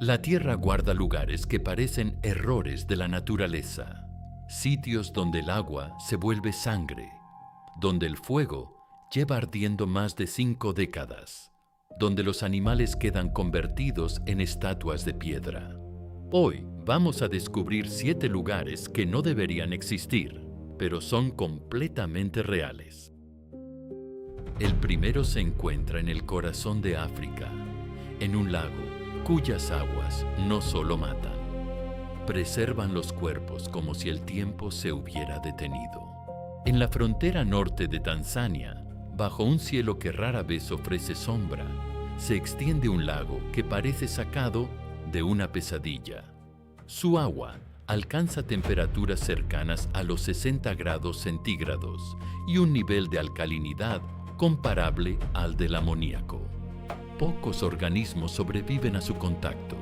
La Tierra guarda lugares que parecen errores de la naturaleza, sitios donde el agua se vuelve sangre, donde el fuego lleva ardiendo más de 5 décadas, donde los animales quedan convertidos en estatuas de piedra. Hoy vamos a descubrir 7 lugares que no deberían existir, pero son completamente reales. El primero se encuentra en el corazón de África, en un lago cuyas aguas no solo matan, preservan los cuerpos como si el tiempo se hubiera detenido. En la frontera norte de Tanzania, bajo un cielo que rara vez ofrece sombra, se extiende un lago que parece sacado de una pesadilla. Su agua alcanza temperaturas cercanas a los 60 grados centígrados y un nivel de alcalinidad comparable al del amoníaco. Pocos organismos sobreviven a su contacto.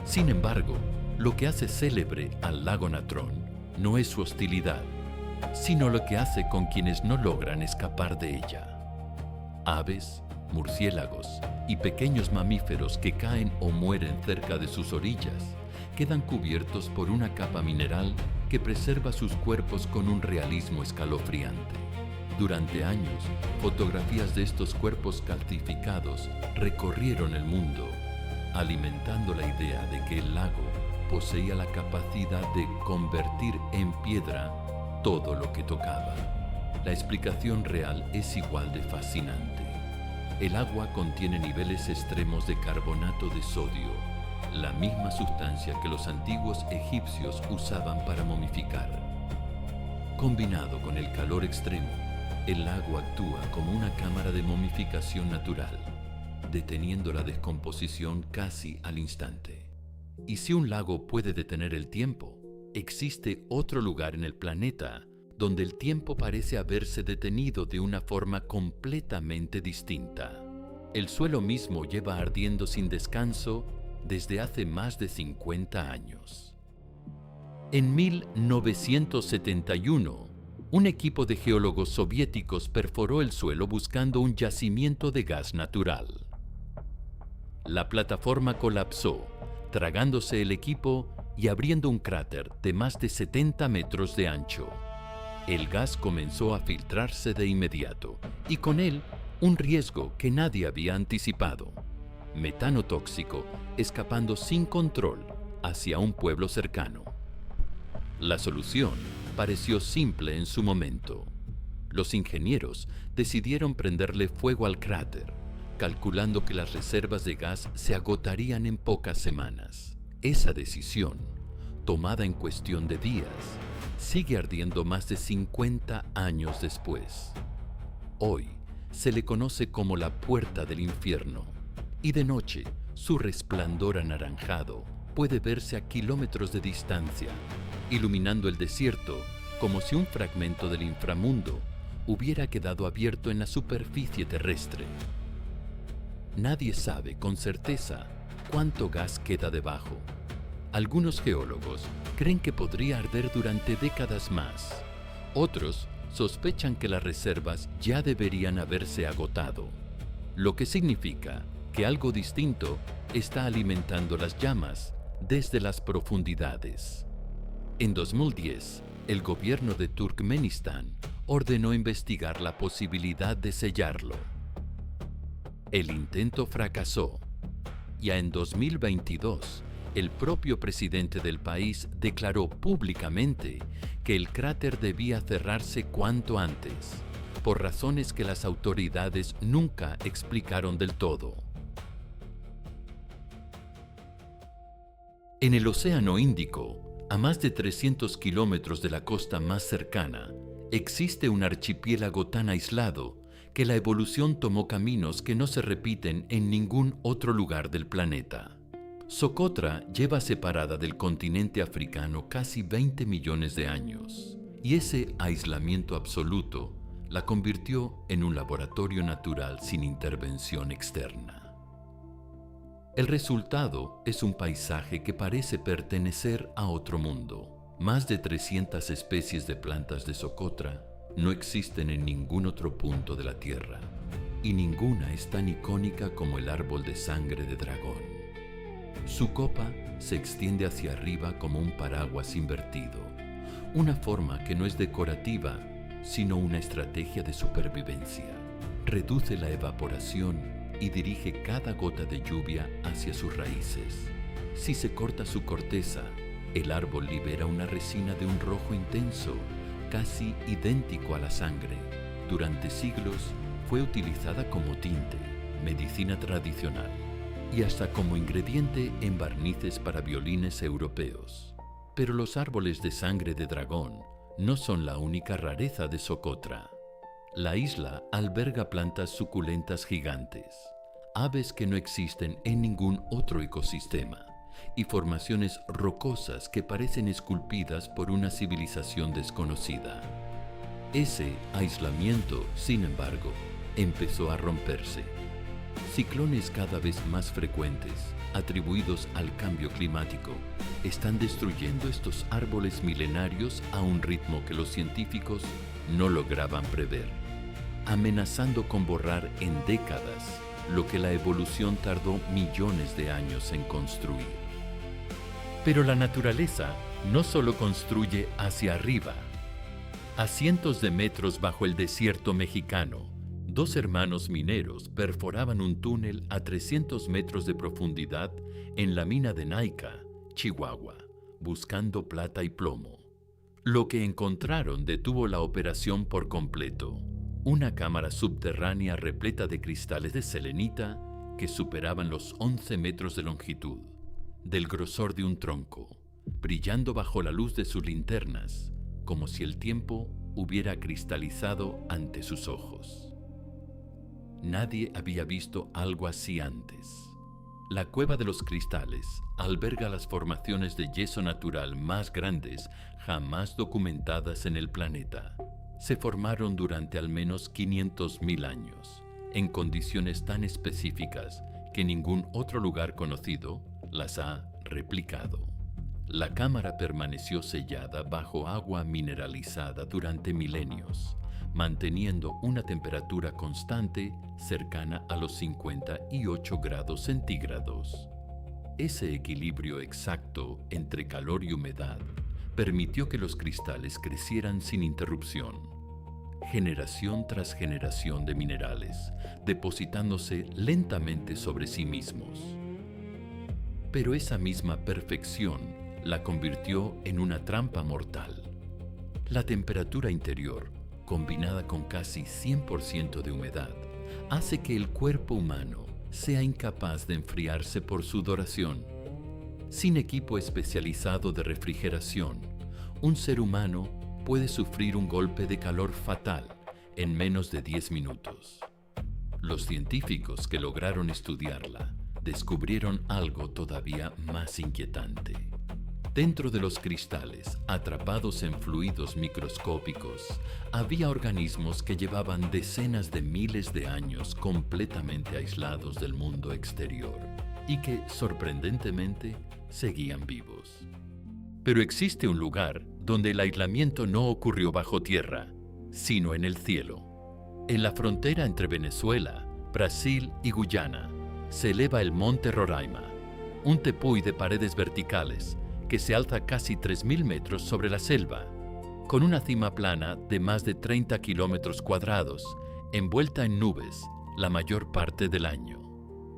Sin embargo, lo que hace célebre al lago Natron no es su hostilidad, sino lo que hace con quienes no logran escapar de ella. Aves, murciélagos y pequeños mamíferos que caen o mueren cerca de sus orillas quedan cubiertos por una capa mineral que preserva sus cuerpos con un realismo escalofriante. Durante años, fotografías de estos cuerpos calcificados recorrieron el mundo, alimentando la idea de que el lago poseía la capacidad de convertir en piedra todo lo que tocaba. La explicación real es igual de fascinante. El agua contiene niveles extremos de carbonato de sodio, la misma sustancia que los antiguos egipcios usaban para momificar. Combinado con el calor extremo, el lago actúa como una cámara de momificación natural, deteniendo la descomposición casi al instante. Y si un lago puede detener el tiempo, existe otro lugar en el planeta donde el tiempo parece haberse detenido de una forma completamente distinta. El suelo mismo lleva ardiendo sin descanso desde hace más de 50 años. En 1971, un equipo de geólogos soviéticos perforó el suelo buscando un yacimiento de gas natural. La plataforma colapsó, tragándose el equipo y abriendo un cráter de más de 70 metros de ancho. El gas comenzó a filtrarse de inmediato, y con él un riesgo que nadie había anticipado: metano tóxico escapando sin control hacia un pueblo cercano. La solución pareció simple en su momento. Los ingenieros decidieron prenderle fuego al cráter, calculando que las reservas de gas se agotarían en pocas semanas. Esa decisión, tomada en cuestión de días, sigue ardiendo más de 50 años después. Hoy se le conoce como la Puerta del Infierno, y de noche su resplandor anaranjado puede verse a kilómetros de distancia, iluminando el desierto como si un fragmento del inframundo hubiera quedado abierto en la superficie terrestre. Nadie sabe con certeza cuánto gas queda debajo. Algunos geólogos creen que podría arder durante décadas más. Otros sospechan que las reservas ya deberían haberse agotado, lo que significa que algo distinto está alimentando las llamas desde las profundidades. En 2010, el gobierno de Turkmenistán ordenó investigar la posibilidad de sellarlo. El intento fracasó, y en 2022, el propio presidente del país declaró públicamente que el cráter debía cerrarse cuanto antes, por razones que las autoridades nunca explicaron del todo. En el Océano Índico, a más de 300 kilómetros de la costa más cercana, existe un archipiélago tan aislado que la evolución tomó caminos que no se repiten en ningún otro lugar del planeta. Socotra lleva separada del continente africano casi 20 millones de años, y ese aislamiento absoluto la convirtió en un laboratorio natural sin intervención externa. El resultado es un paisaje que parece pertenecer a otro mundo. Más de 300 especies de plantas de Socotra no existen en ningún otro punto de la Tierra, y ninguna es tan icónica como el árbol de sangre de dragón. Su copa se extiende hacia arriba como un paraguas invertido, una forma que no es decorativa, sino una estrategia de supervivencia. Reduce la evaporación y dirige cada gota de lluvia hacia sus raíces. Si se corta su corteza, el árbol libera una resina de un rojo intenso, casi idéntico a la sangre. Durante siglos fue utilizada como tinte, medicina tradicional y hasta como ingrediente en barnices para violines europeos. Pero los árboles de sangre de dragón no son la única rareza de Socotra. La isla alberga plantas suculentas gigantes, aves que no existen en ningún otro ecosistema, y formaciones rocosas que parecen esculpidas por una civilización desconocida. Ese aislamiento, sin embargo, empezó a romperse. Ciclones cada vez más frecuentes, atribuidos al cambio climático, están destruyendo estos árboles milenarios a un ritmo que los científicos no lograban prever, amenazando con borrar en décadas lo que la evolución tardó millones de años en construir. Pero la naturaleza no solo construye hacia arriba. A cientos de metros bajo el desierto mexicano, dos hermanos mineros perforaban un túnel a 300 metros de profundidad en la mina de Naica, Chihuahua, buscando plata y plomo. Lo que encontraron detuvo la operación por completo. Una cámara subterránea repleta de cristales de selenita que superaban los 11 metros de longitud, del grosor de un tronco, brillando bajo la luz de sus linternas, como si el tiempo hubiera cristalizado ante sus ojos. Nadie había visto algo así antes. La Cueva de los Cristales alberga las formaciones de yeso natural más grandes jamás documentadas en el planeta. Se formaron durante al menos 500.000 años, en condiciones tan específicas que ningún otro lugar conocido las ha replicado. La cámara permaneció sellada bajo agua mineralizada durante milenios, manteniendo una temperatura constante cercana a los 58 grados centígrados. Ese equilibrio exacto entre calor y humedad permitió que los cristales crecieran sin interrupción, generación tras generación de minerales, depositándose lentamente sobre sí mismos. Pero esa misma perfección la convirtió en una trampa mortal. La temperatura interior, combinada con casi 100% de humedad, hace que el cuerpo humano sea incapaz de enfriarse por sudoración. Sin equipo especializado de refrigeración, un ser humano puede sufrir un golpe de calor fatal en menos de 10 minutos. Los científicos que lograron estudiarla descubrieron algo todavía más inquietante. Dentro de los cristales, atrapados en fluidos microscópicos, había organismos que llevaban decenas de miles de años completamente aislados del mundo exterior y que, sorprendentemente, seguían vivos. Pero existe un lugar donde el aislamiento no ocurrió bajo tierra, sino en el cielo. En la frontera entre Venezuela, Brasil y Guyana, se eleva el Monte Roraima, un tepuy de paredes verticales que se alza casi 3.000 metros sobre la selva, con una cima plana de más de 30 kilómetros cuadrados, envuelta en nubes la mayor parte del año.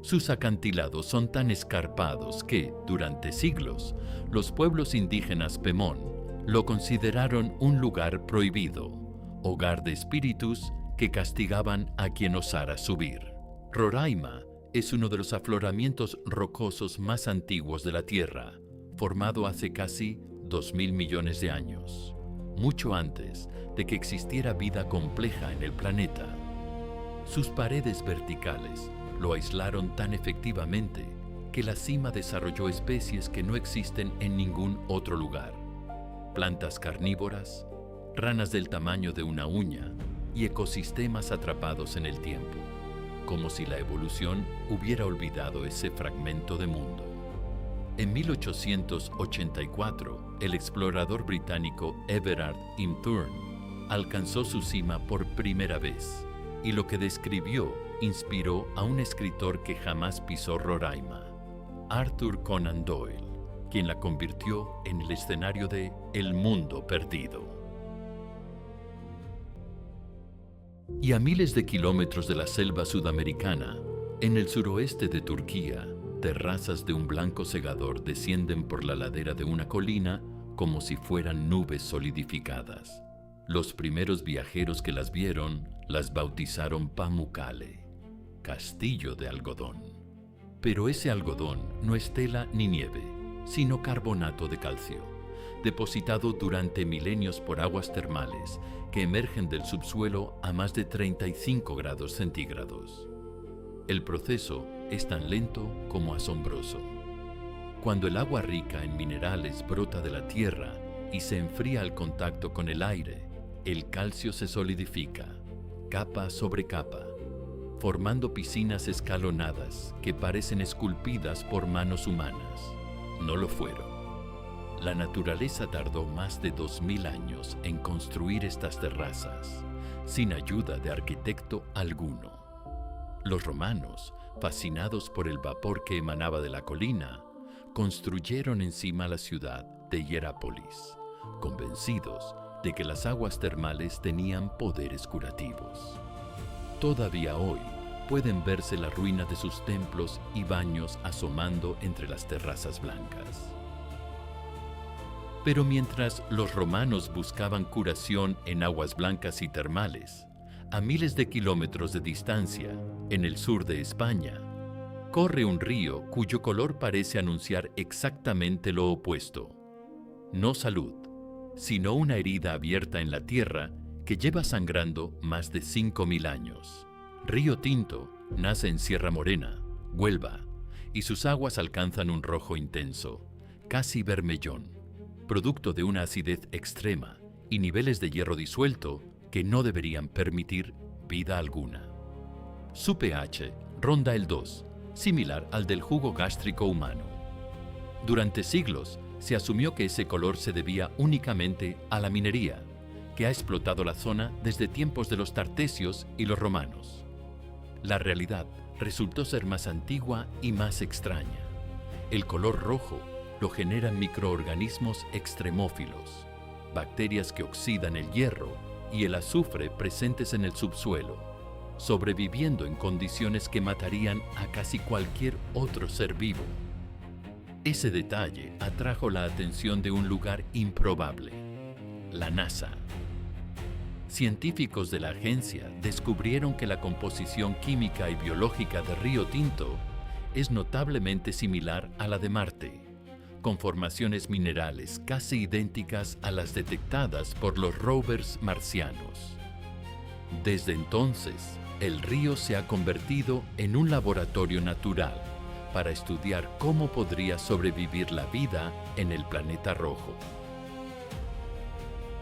Sus acantilados son tan escarpados que, durante siglos, los pueblos indígenas Pemón lo consideraron un lugar prohibido, hogar de espíritus que castigaban a quien osara subir. Roraima es uno de los afloramientos rocosos más antiguos de la Tierra, formado hace casi 2.000 millones de años, mucho antes de que existiera vida compleja en el planeta. Sus paredes verticales lo aislaron tan efectivamente que la cima desarrolló especies que no existen en ningún otro lugar: plantas carnívoras, ranas del tamaño de una uña y ecosistemas atrapados en el tiempo, como si la evolución hubiera olvidado ese fragmento de mundo. En 1884, el explorador británico Everard Thorne alcanzó su cima por primera vez, y lo que describió inspiró a un escritor que jamás pisó Roraima. Arthur Conan Doyle, quien la convirtió en el escenario de El Mundo Perdido. Y a miles de kilómetros de la selva sudamericana, en el suroeste de Turquía, terrazas de un blanco segador descienden por la ladera de una colina como si fueran nubes solidificadas. Los primeros viajeros que las vieron las bautizaron Pamukkale, castillo de algodón. Pero ese algodón no es tela ni nieve, sino carbonato de calcio, depositado durante milenios por aguas termales que emergen del subsuelo a más de 35 grados centígrados. El proceso es tan lento como asombroso. Cuando el agua rica en minerales brota de la tierra y se enfría al contacto con el aire, el calcio se solidifica, capa sobre capa, formando piscinas escalonadas que parecen esculpidas por manos humanas. No lo fueron. La naturaleza tardó más de 2000 años en construir estas terrazas, sin ayuda de arquitecto alguno. Los romanos, fascinados por el vapor que emanaba de la colina, construyeron encima la ciudad de Hierápolis, convencidos de que las aguas termales tenían poderes curativos. Todavía hoy pueden verse la ruina de sus templos y baños asomando entre las terrazas blancas. Pero mientras los romanos buscaban curación en aguas blancas y termales, a miles de kilómetros de distancia, en el sur de España, corre un río cuyo color parece anunciar exactamente lo opuesto. No salud, sino una herida abierta en la tierra que lleva sangrando más de 5000 años. Río Tinto nace en Sierra Morena, Huelva, y sus aguas alcanzan un rojo intenso, casi vermellón, producto de una acidez extrema y niveles de hierro disuelto que no deberían permitir vida alguna. Su pH ronda el 2, similar al del jugo gástrico humano. Durante siglos se asumió que ese color se debía únicamente a la minería, que ha explotado la zona desde tiempos de los tartesios y los romanos. La realidad resultó ser más antigua y más extraña. El color rojo lo generan microorganismos extremófilos, bacterias que oxidan el hierro y el azufre presentes en el subsuelo, sobreviviendo en condiciones que matarían a casi cualquier otro ser vivo. Ese detalle atrajo la atención de un lugar improbable, la NASA. Científicos de la agencia descubrieron que la composición química y biológica de Río Tinto es notablemente similar a la de Marte, con formaciones minerales casi idénticas a las detectadas por los rovers marcianos. Desde entonces, el río se ha convertido en un laboratorio natural para estudiar cómo podría sobrevivir la vida en el planeta rojo.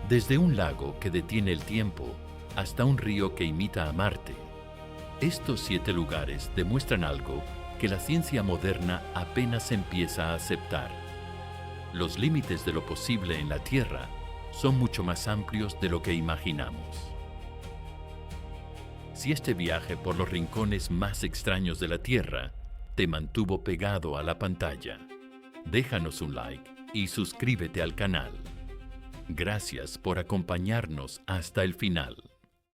Desde un lago que detiene el tiempo hasta un río que imita a Marte, estos 7 lugares demuestran algo que la ciencia moderna apenas empieza a aceptar. Los límites de lo posible en la Tierra son mucho más amplios de lo que imaginamos. Si este viaje por los rincones más extraños de la Tierra te mantuvo pegado a la pantalla, déjanos un like y suscríbete al canal. Gracias por acompañarnos hasta el final.